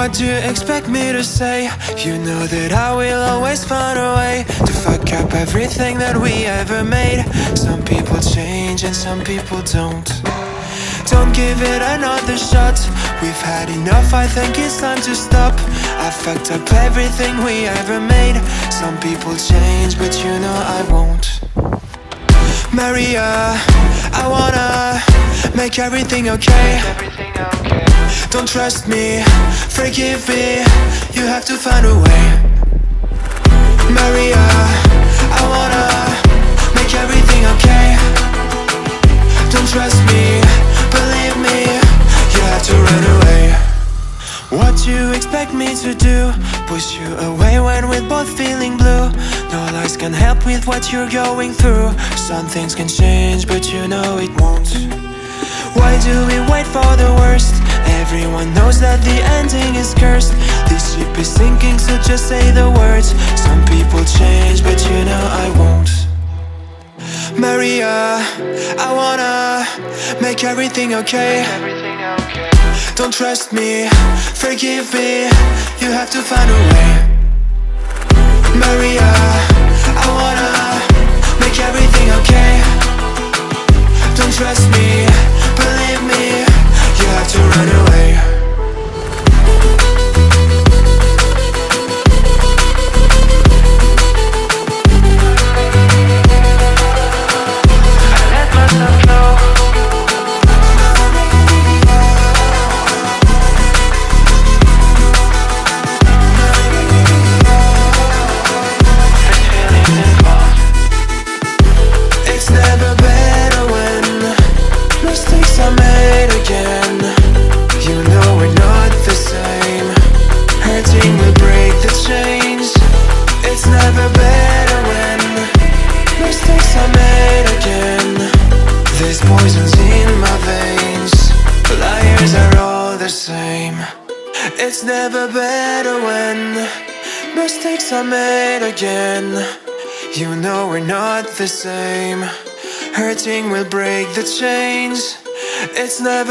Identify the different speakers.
Speaker 1: What do you expect me to say? You know that I will always find a way to fuck up everything that we ever made. Some people change and some people don't. Don't give it another shot. We've had enough, I think it's time to stop. I fucked up everything we ever made. Some people change, but you know I won't. Maria, I wanna make everything okay. Don't trust me, forgive me, you have to find a way. Maria, I wanna make everything okay. Don't trust me, believe me, you have to run away. What do you expect me to do? Push you away when we're both feeling blue. No lies can help with what you're going through. Some things can change, but you know it won't. Why do we wait for the worst? Everyone knows that the ending is cursed. This ship is sinking, so just say the words. Some people change, but you know I won't. Maria, I wanna make everything okay. Don't trust me, forgive me, you have to find a way. Maria, I wanna make everything okay. Don't trust me, believe me, you have to run away. I let myself go. It's never better when mistakes are made again. You know we're not the same. Hurting will break the chains. It's never better when mistakes are made again. There's poisons in my veins. Liars are all the same. It's never better when mistakes are made again. You know we're not the same. Hurting will break the chains. It's never